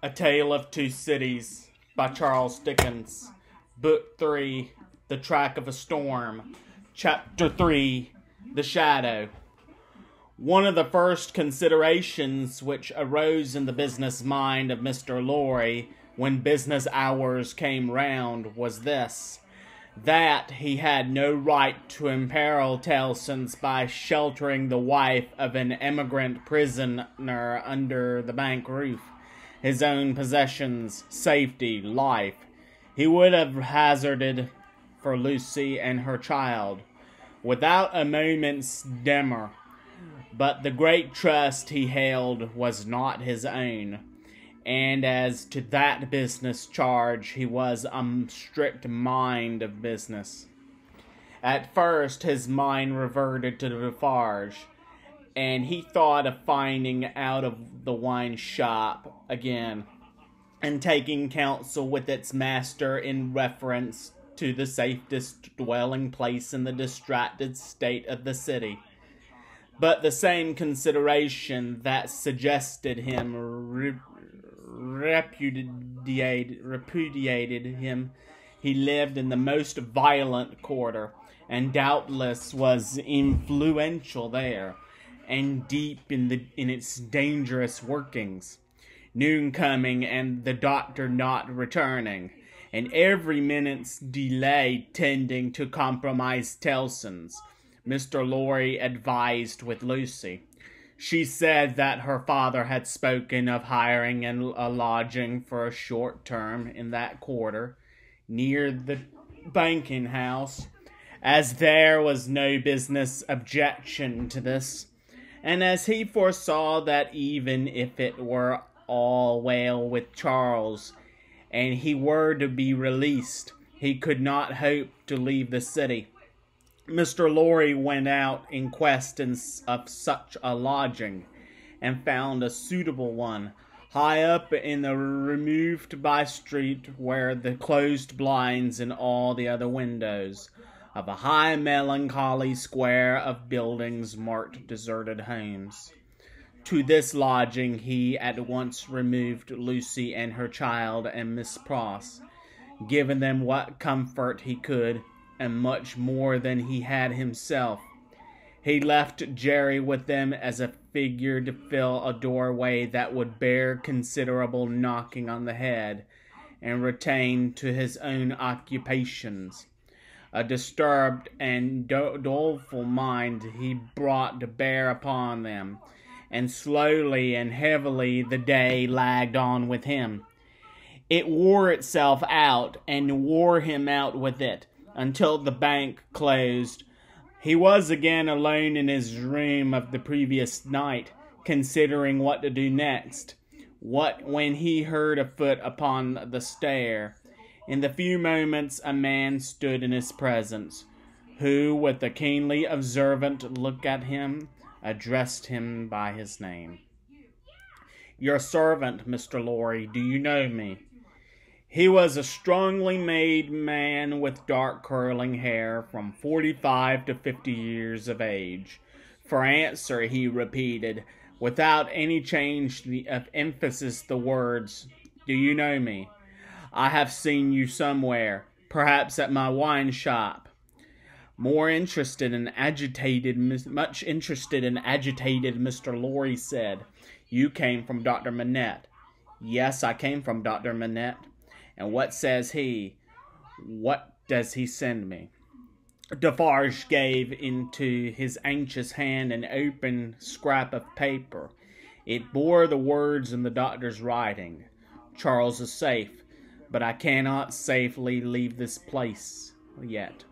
A Tale of Two Cities by Charles Dickens. Book 3, The Track of a Storm. Chapter 3, The Shadow. One of the first considerations which arose in the business mind of Mr. Lorry when business hours came round was this: that he had no right to imperil Tellson's by sheltering the wife of an emigrant prisoner under the bank roof. His own possessions, safety, life, he would have hazarded for Lucy and her child, without a moment's demur. But the great trust he held was not his own, and as to that business charge, he was strict mind of business. At first his mind reverted to Defarge, and he thought of finding out of the wine shop again, and taking counsel with its master in reference to the safest dwelling place in the distracted state of the city. But the same consideration that suggested him repudiated him. He lived in the most violent quarter, and doubtless was influential there, and deep in its dangerous workings. Noon coming, and the doctor not returning, and every minute's delay tending to compromise Tellson's. Mr. Lorry advised with Lucy. She said that her father had spoken of hiring a lodging for a short term in that quarter, near the banking house, as there was no business objection to this, and as he foresaw that even if it were all well with Charles, and he were to be released, he could not hope to leave the city. Mr. Lorry went out in quest of such a lodging, and found a suitable one, high up in the removed by-street, where the closed blinds in all the other windows of a high melancholy square of buildings marked deserted homes. To this lodging he at once removed Lucy and her child and Miss Pross, giving them what comfort he could, and much more than he had himself. He left Jerry with them as a figure to fill a doorway that would bear considerable knocking on the head, and retain to his own occupations. A disturbed and doleful mind he brought to bear upon them, and slowly and heavily the day lagged on with him. It wore itself out, and wore him out with it, until the bank closed. He was again alone in his room of the previous night, considering what to do next, when he heard a foot upon the stair. In the few moments a man stood in his presence, who, with a keenly observant look at him, addressed him by his name. "Your servant, Mr. Lorry. Do you know me?" He was a strongly made man with dark curling hair, from 45 to 50 years of age. For answer he repeated, without any change of emphasis, the words, "Do you know me? I have seen you somewhere, perhaps at my wine shop." Much interested and agitated, Mr. Lorry said, "You came from Dr. Manette." "Yes, I came from Dr. Manette." "And what says he? What does he send me?" Defarge gave into his anxious hand an open scrap of paper. It bore the words in the doctor's writing: "Charles is safe, but I cannot safely leave this place yet.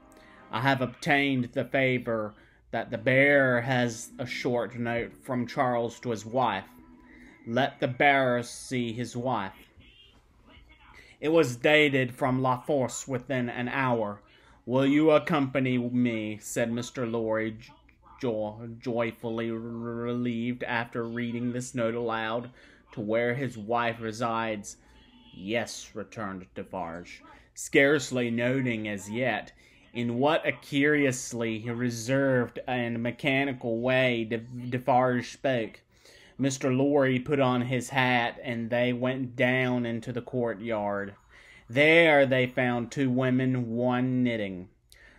I have obtained the favor that the bearer has a short note from Charles to his wife. Let the bearer see his wife." It was dated from La Force within an hour. "Will you accompany me?" said Mr. Lorry, joyfully relieved, after reading this note aloud, "to where his wife resides?" "Yes," returned Defarge, scarcely noting as yet in what a curiously reserved and mechanical way Defarge spoke. Mr. Lorry put on his hat, and they went down into the courtyard. There they found two women, one knitting.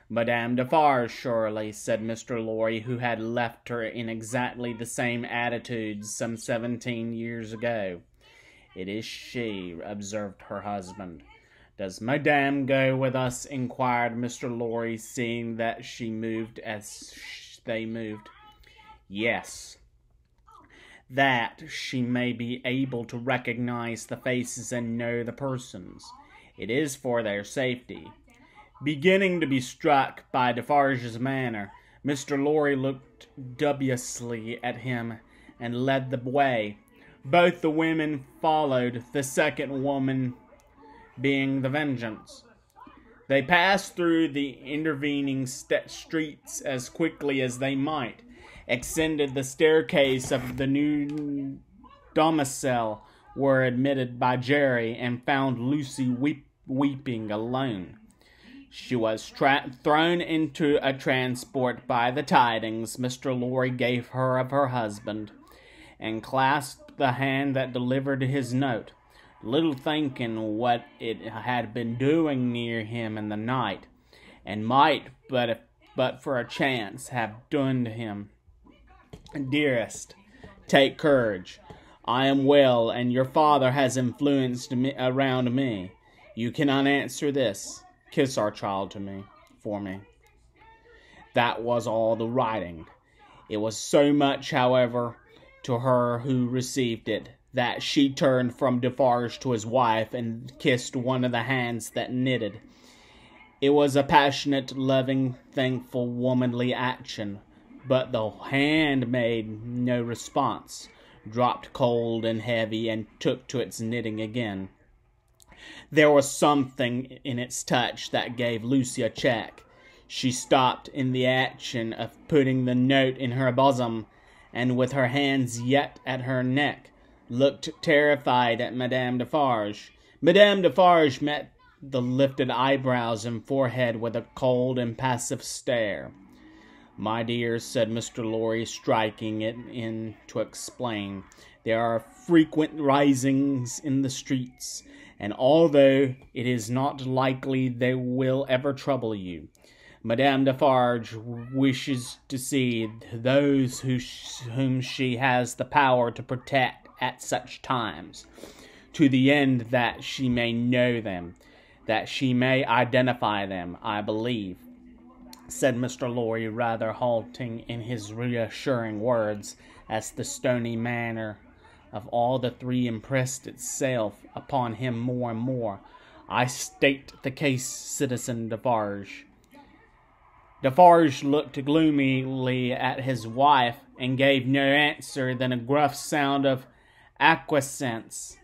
"Madame Defarge, surely," said Mr. Lorry, who had left her in exactly the same attitude some 17 years ago. "It is she," observed her husband. "Does Madame go with us?" inquired Mr. Lorry, seeing that she moved as they moved. "Yes, that she may be able to recognize the faces and know the persons. It is for their safety." Beginning to be struck by Defarge's manner, Mr. Lorry looked dubiously at him and led the way. Both the women followed, the second woman being the Vengeance. They passed through the intervening streets as quickly as they might, ascended the staircase of the new domicile, were admitted by Jerry, and found Lucy weeping alone. She was thrown into a transport by the tidings Mr. Lorry gave her of her husband, and clasped the hand that delivered his note, little thinking what it had been doing near him in the night, and might, but for a chance, have done him. "Dearest, take courage. I am well, and your father has influenced me around me. You cannot answer this. Kiss our child for me." That was all the writing. It was so much, however, to her who received it, that she turned from Defarge to his wife and kissed one of the hands that knitted. It was a passionate, loving, thankful, womanly action, but the hand made no response, dropped cold and heavy, and took to its knitting again. There was something in its touch that gave Lucy a check. She stopped in the action of putting the note in her bosom, and with her hands yet at her neck, looked terrified at Madame Defarge. Madame Defarge met the lifted eyebrows and forehead with a cold, impassive stare. "My dear," said Mr. Lorry, striking it in to explain, "there are frequent risings in the streets, and although it is not likely they will ever trouble you, Madame Defarge wishes to see those whom she has the power to protect at such times, to the end that she may know them, that she may identify them, I believe," said Mr. Lorry, rather halting in his reassuring words, as the stony manner of all the three impressed itself upon him more and more. "I state the case, Citizen Defarge." Defarge looked gloomily at his wife, and gave no answer than a gruff sound of acquiescence.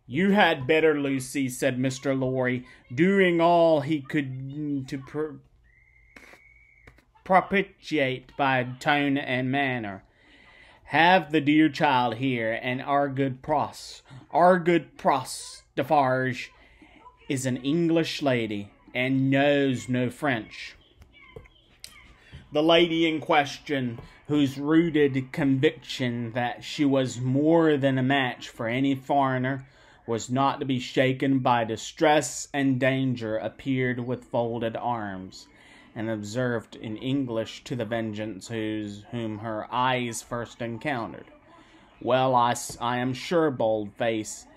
"You had better, Lucy," said Mr. Lorry, doing all he could to propitiate by tone and manner. "Have the dear child here, and our good Pross Defarge is an English lady, and knows no French." The lady in question, whose rooted conviction that she was more than a match for any foreigner was not to be shaken by distress and danger, appeared with folded arms, and observed in English to the Vengeance whom her eyes first encountered, "Well, I am sure, bold-face,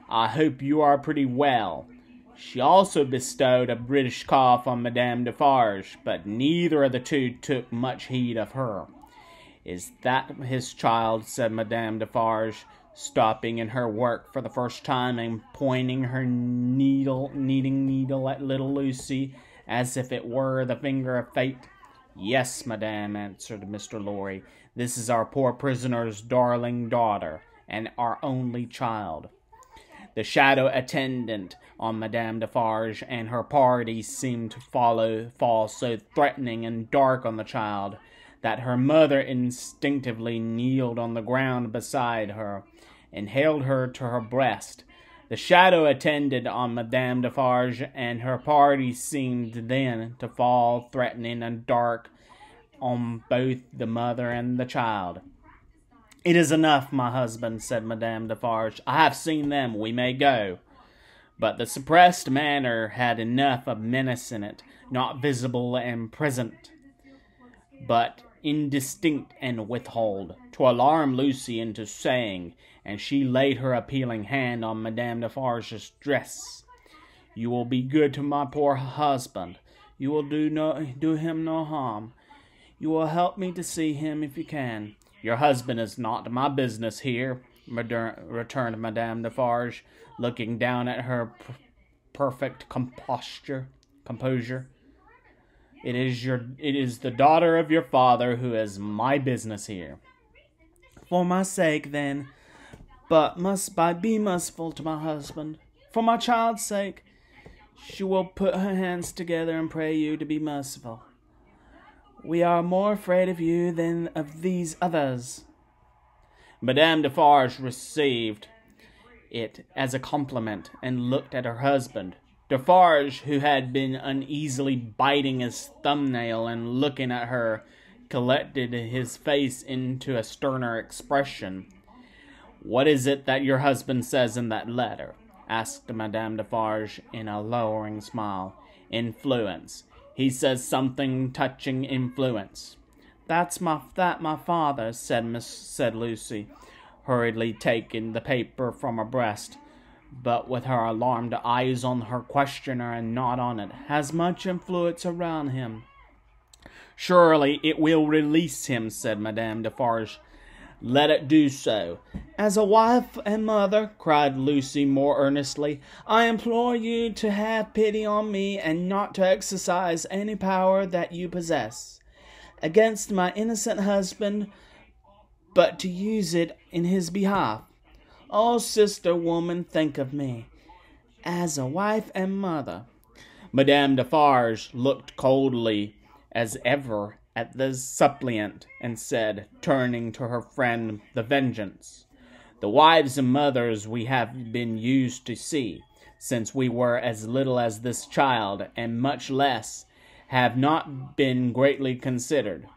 I hope you are pretty well." She also bestowed a British cough on Madame Defarge, but neither of the two took much heed of her. "Is that his child?" said Madame Defarge, stopping in her work for the first time, and pointing her knitting needle at little Lucy, as if it were the finger of fate. "Yes, madame," answered Mr. Lorry. "This is our poor prisoner's darling daughter, and our only child." The shadow attendant on Madame Defarge and her party seemed to fall so threatening and dark on the child, that her mother instinctively kneeled on the ground beside her, and held her to her breast. The shadow attended on Madame Defarge and her party seemed then to fall threatening and dark on both the mother and the child. It is enough, my husband, said Madame Defarge. I have seen them. We may go. But the suppressed manner had enough of menace in it, not visible and present, but indistinct and withhold, to alarm Lucy into saying, and she laid her appealing hand on Madame Defarge's dress, "You will be good to my poor husband. You will do him no harm. You will help me to see him if you can." "Your husband is not my business here," returned Madame Defarge, looking down at her perfect composure. It is the daughter of your father who is my business here." "For my sake, then. But must I be merciful to my husband? For my child's sake, she will put her hands together and pray you to be merciful. We are more afraid of you than of these others." Madame Defarge received it as a compliment and looked at her husband. Defarge, who had been uneasily biting his thumbnail and looking at her, collected his face into a sterner expression. "What is it that your husband says in that letter?" asked Madame Defarge in a lowering smile. "Influence. He says something touching influence." That my father," said Lucy, hurriedly taking the paper from her breast, but with her alarmed eyes on her questioner and not on it, "has much influence around him." "Surely it will release him," said Madame Defarge. "Let it do so." "As a wife and mother," cried Lucy more earnestly, "I implore you to have pity on me and not to exercise any power that you possess against my innocent husband, but to use it in his behalf. Oh, sister woman, think of me as a wife and mother." Madame Defarge looked coldly as ever at the suppliant, and said, turning to her friend the Vengeance, "The wives and mothers we have been used to see, since we were as little as this child, and much less, have not been greatly considered.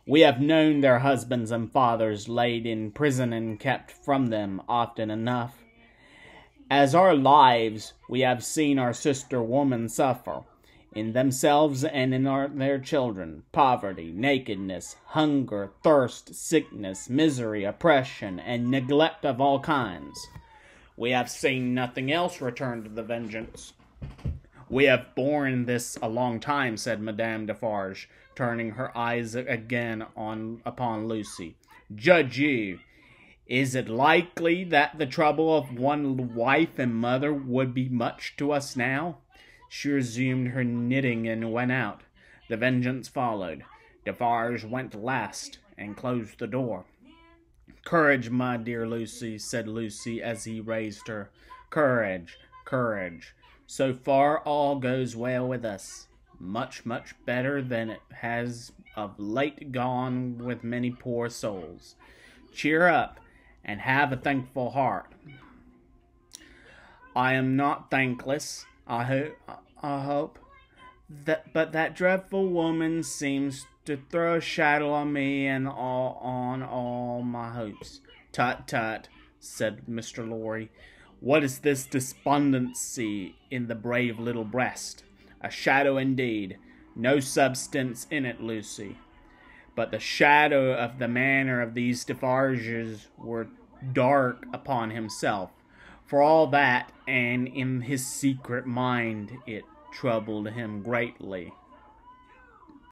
We have known their husbands and fathers laid in prison and kept from them often enough. As our lives, we have seen our sister women suffer, in themselves and in their children, poverty, nakedness, hunger, thirst, sickness, misery, oppression, and neglect of all kinds." "We have seen nothing else," returned the Vengeance. "We have borne this a long time," said Madame Defarge, turning her eyes again upon Lucy. "Judge you, is it likely that the trouble of one wife and mother would be much to us now?" She resumed her knitting and went out. The Vengeance followed. Defarge went last and closed the door. "Courage, my dear Lucy," said Lucy as he raised her. "Courage, courage. So far all goes well with us. Much, much better than it has of late gone with many poor souls. Cheer up, and have a thankful heart." "I am not thankless, I hope. But that dreadful woman seems to throw a shadow on me and on all my hopes." "Tut, tut," said Mr. Lorry. "What is this despondency in the brave little breast? A shadow indeed. No substance in it, Lucy. But the shadow of the manner of these Defarges were dark upon himself, for all that, and in his secret mind it troubled him greatly."